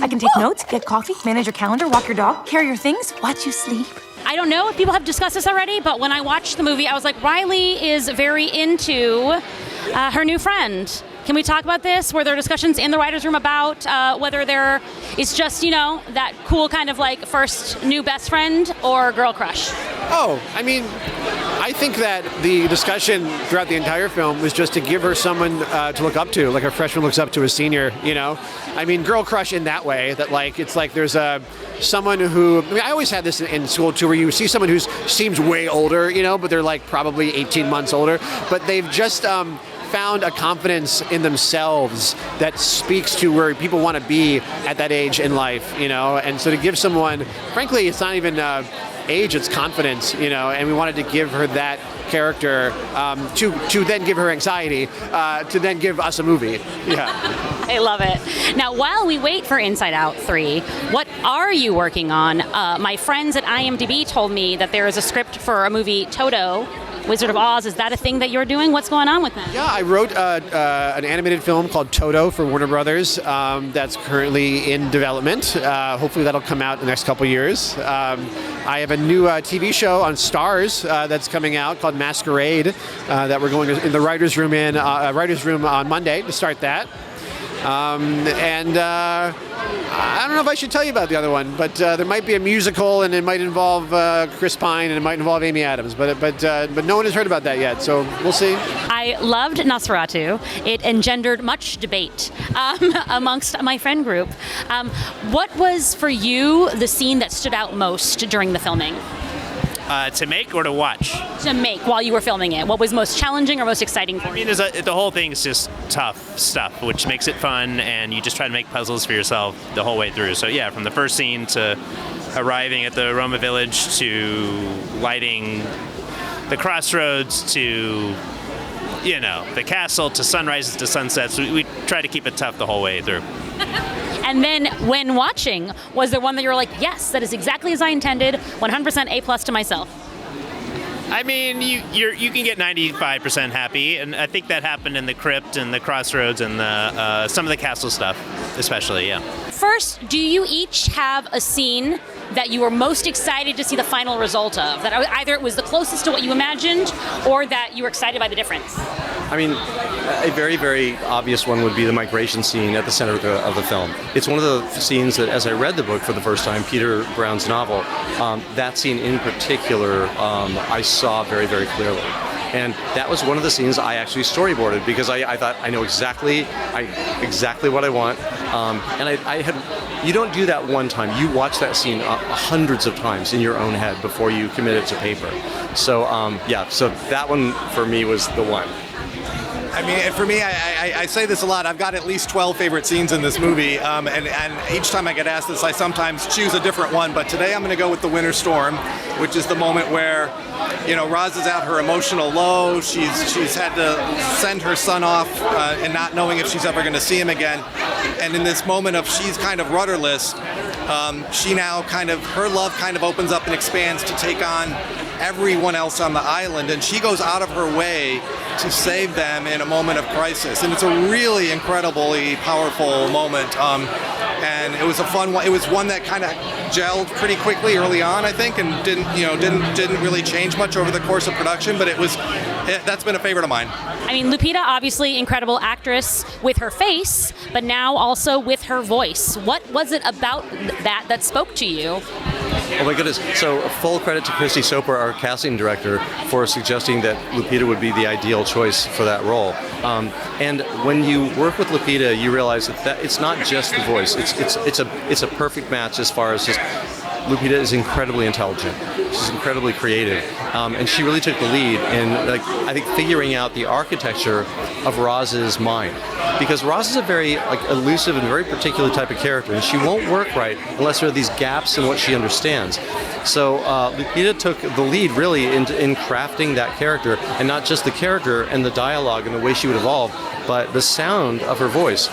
I can take notes, get coffee, manage your calendar, walk your dog, carry your things, watch you sleep. I don't know if people have discussed this already, but when I watched the movie, I was like, Riley is very into her new friend. Can we talk about this? Were there discussions in the writer's room about whether there is just, that cool kind of like first new best friend or girl crush? Oh, I mean, I think that the discussion throughout the entire film was just to give her someone to look up to, like a freshman looks up to a senior, I mean, girl crush in that way, that like, it's like there's someone who, I always had this in school too, where you see someone who seems way older, but they're like probably 18 months older, but they've just found a confidence in themselves that speaks to where people want to be at that age in life, and so to give someone, frankly, it's not even age, it's confidence, and we wanted to give her that character to then give her anxiety, to then give us a movie. Yeah. I love it. Now, while we wait for Inside Out 3, what are you working on? My friends at IMDb told me that there is a script for a movie, Toto, Wizard of Oz. Is that a thing that you're doing? What's going on with that? Yeah, I wrote an animated film called Toto for Warner Brothers that's currently in development. Hopefully that'll come out in the next couple years. I have a new TV show on Starz that's coming out called Masquerade that we're going in the writer's room on Monday to start that. I don't know if I should tell you about the other one, but there might be a musical, and it might involve Chris Pine, and it might involve Amy Adams, but no one has heard about that yet, so we'll see. I loved Nosferatu. It engendered much debate amongst my friend group. What was for you the scene that stood out most during the filming? To make or to watch? To make while you were filming it. What was most challenging or most exciting for you? The whole thing is just tough stuff, which makes it fun, and you just try to make puzzles for yourself the whole way through. So yeah, from the first scene to arriving at the Roma village to lighting the crossroads to, the castle to sunrises to sunsets, we try to keep it tough the whole way through. And then when watching, was there one that you were like, yes, that is exactly as I intended, 100% A+ to myself? I mean, you can get 95% happy, and I think that happened in the crypt and the crossroads and the some of the castle stuff, especially, yeah. First, do you each have a scene that you were most excited to see the final result of? That either it was the closest to what you imagined, or that you were excited by the difference? I mean, a very, very obvious one would be the migration scene at the center of the film. It's one of the scenes that, as I read the book for the first time, Peter Brown's novel, that scene in particular, I saw very, very clearly. And that was one of the scenes I actually storyboarded, because I thought I know exactly what I want. You don't do that one time. You watch that scene hundreds of times in your own head before you commit it to paper. So so that one for me was the one. I mean, for me, I say this a lot. I've got at least 12 favorite scenes in this movie, and each time I get asked this, I sometimes choose a different one. But today I'm going to go with the Winter Storm, which is the moment where, Roz is at her emotional low. She's had to send her son off and not knowing if she's ever going to see him again. And in this moment of she's kind of rudderless, she now her love kind of opens up and expands to take on everyone else on the island, and she goes out of her way to save them in a moment of crisis. And it's a really incredibly powerful moment. And it was a fun one. It was one that kind of gelled pretty quickly early on, I think, and didn't really change much over the course of production. But that's been a favorite of mine. I mean, Lupita, obviously incredible actress with her face, but now also with her voice. What was it about that spoke to you? Oh my goodness. So full credit to Christy Soper, our casting director, for suggesting that Lupita would be the ideal choice for that role. And when you work with Lupita, you realize that it's not just the voice. It's a perfect match as far as just Lupita is incredibly intelligent. She's incredibly creative, and she really took the lead in, I think, figuring out the architecture of Roz's mind. Because Roz is a very elusive and very particular type of character, and she won't work right unless there are these gaps in what she understands. So Lupita took the lead really in crafting that character, and not just the character and the dialogue and the way she would evolve, but the sound of her voice.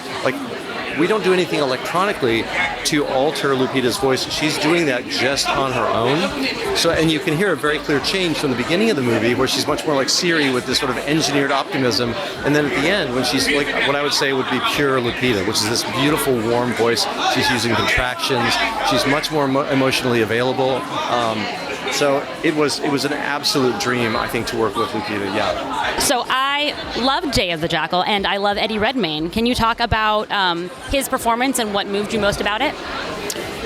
we don't do anything electronically to alter Lupita's voice. She's doing that just on her own. So, and you can hear a very clear change from the beginning of the movie, where she's much more like Siri with this sort of engineered optimism, and then at the end, when she's like what I would say would be pure Lupita, which is this beautiful, warm voice. She's using contractions. She's much more emotionally available. So it was an absolute dream, I think, to work with Lupita. Yeah. So I love Day of the Jackal, and I love Eddie Redmayne. Can you talk about his performance and what moved you most about it?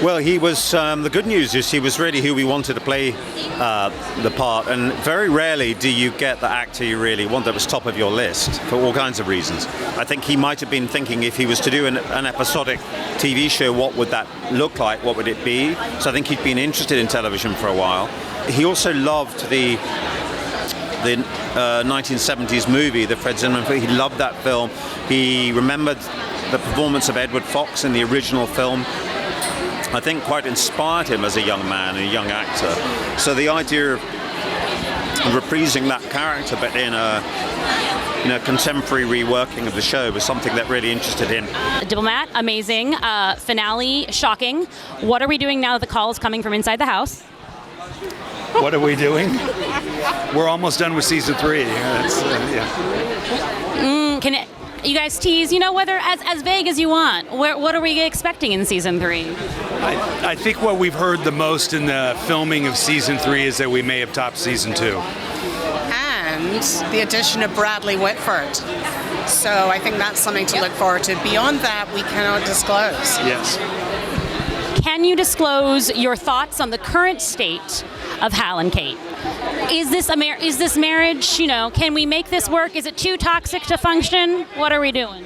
Well, he was. The good news is he was really who we wanted to play the part, and very rarely do you get the actor you really want that was top of your list for all kinds of reasons. I think he might have been thinking if he was to do an episodic TV show, what would that look like? What would it be? So I think he'd been interested in television for a while. He also loved the 1970s movie, the Fred Zinman film. He loved that film. He remembered the performance of Edward Fox in the original film. I think quite inspired him as a young man, a young actor. So the idea of reprising that character but in a contemporary reworking of the show was something that really interested him. Diplomat, amazing. Finale, shocking. What are we doing now that the call is coming from inside the house? What are we doing? We're almost done with season 3. Can you guys tease, whether as vague as you want, what are we expecting in season 3? I think what we've heard the most in the filming of season 3 is that we may have topped season 2. And the addition of Bradley Whitford. So I think that's something to look forward to. Beyond that, we cannot disclose. Yes. Can you disclose your thoughts on the current state of Hal and Kate? Is this marriage, can we make this work? Is it too toxic to function? What are we doing?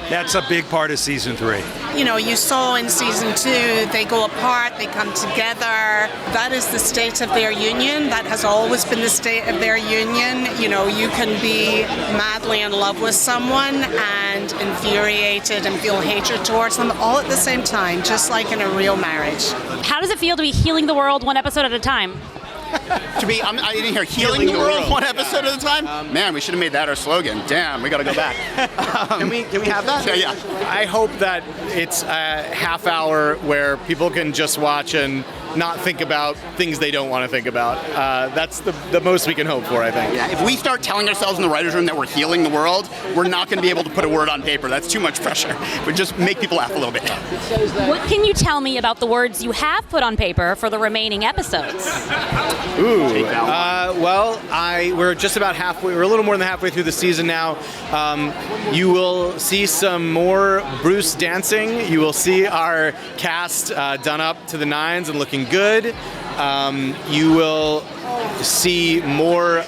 That's a big part of season 3. You saw in season 2, they go apart, they come together. That is the state of their union. That has always been the state of their union. You can be madly in love with someone and infuriated and feel hatred towards them all at the same time, just like in a real marriage. How does it feel to be healing the world one episode at a time? I didn't hear healing the world one episode at a time. Man, we should have made that our slogan. Damn, we got to go back. Can we have that? Yeah. I hope that it's a half hour where people can just watch and not think about things they don't want to think about. That's the most we can hope for, I think. Yeah, if we start telling ourselves in the writer's room that we're healing the world, we're not going to be able to put a word on paper. That's too much pressure. But just make people laugh a little bit. What can you tell me about the words you have put on paper for the remaining episodes? Ooh. We're just about halfway. We're a little more than halfway through the season now. You will see some more Bruce dancing. You will see our cast done up to the nines and looking good. You will see more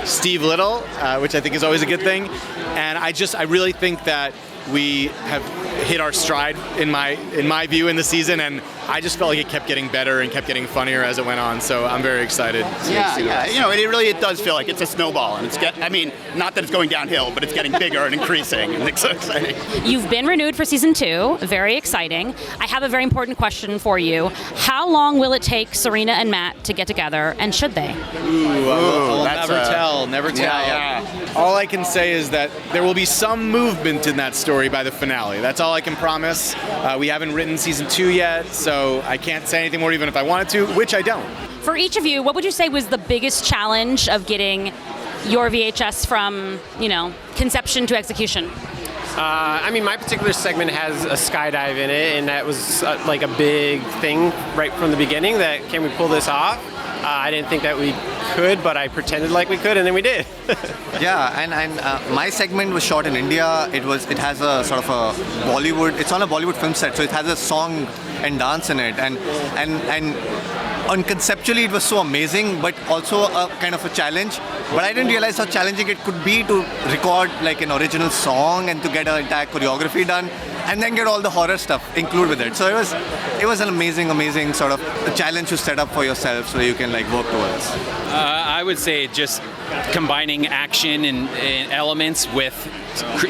Steve Little, which I think is always a good thing. And I really think that we have hit our stride in my view in the season, and I just felt like it kept getting better and kept getting funnier as it went on. So I'm very excited. It does feel like it's a snowball, and not that it's going downhill, but it's getting bigger and increasing, and it's so exciting. You've been renewed for season 2. Very exciting. I have a very important question for you. How long will it take Serena and Matt to get together, and should they? I'll never tell. Yeah. All I can say is that there will be some movement in that story by the finale. That's all I can promise. We haven't written season 2 yet, so I can't say anything more even if I wanted to, which I don't. For each of you, what would you say was the biggest challenge of getting your VHS from, conception to execution? My particular segment has a skydive in it, and that was like a big thing right from the beginning, that can we pull this off? I didn't think that we could, but I pretended like we could, and then we did. Yeah, and my segment was shot in India. It has a sort of a Bollywood. It's on a Bollywood film set, so it has a song and dance in it, and conceptually it was so amazing, but also a kind of a challenge. But I didn't realize how challenging it could be to record like an original song and to get an entire choreography done, and then get all the horror stuff included with it. So it was an amazing sort of challenge to set up for yourself so you can like work towards. I would say just combining action and elements with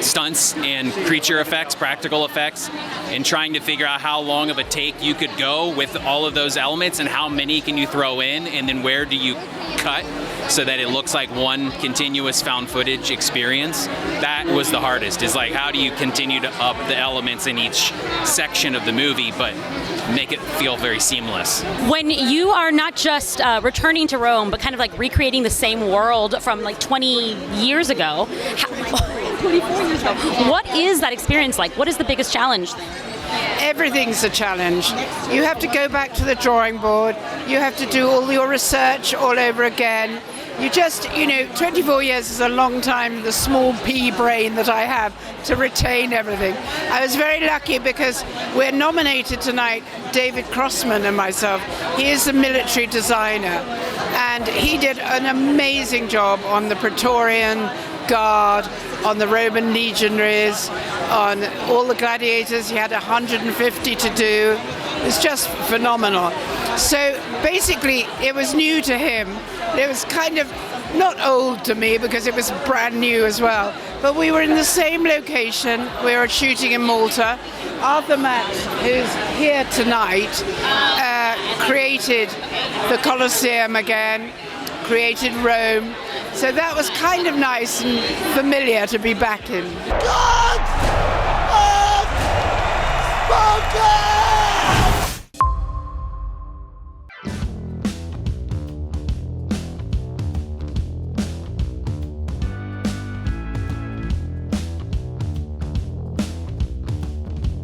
stunts and creature effects, practical effects, and trying to figure out how long of a take you could go with all of those elements and how many can you throw in, and then where do you cut. so that it looks like one continuous found footage experience. That was the hardest, is like, how do you continue to up the elements in each section of the movie, but make it feel very seamless. When you are not just returning to Rome, but kind of like recreating the same world from like 20 years ago, 24 years ago, what is that experience like? What is the biggest challenge? Everything's a challenge. You have to go back to the drawing board. You have to do all your research all over again. You just, 24 years is a long time, the small pea brain that I have, to retain everything. I was very lucky because we're nominated tonight, David Crossman and myself. He is a military designer, and he did an amazing job on the Praetorian Guard, on the Roman legionaries, on all the gladiators. He had 150 to do. It's just phenomenal. So basically, it was new to him. It was kind of not old to me because it was brand new as well. But we were in the same location. We were shooting in Malta. Arthur Matt, who's here tonight, created the Colosseum again, created Rome. So that was kind of nice and familiar to be back in. God!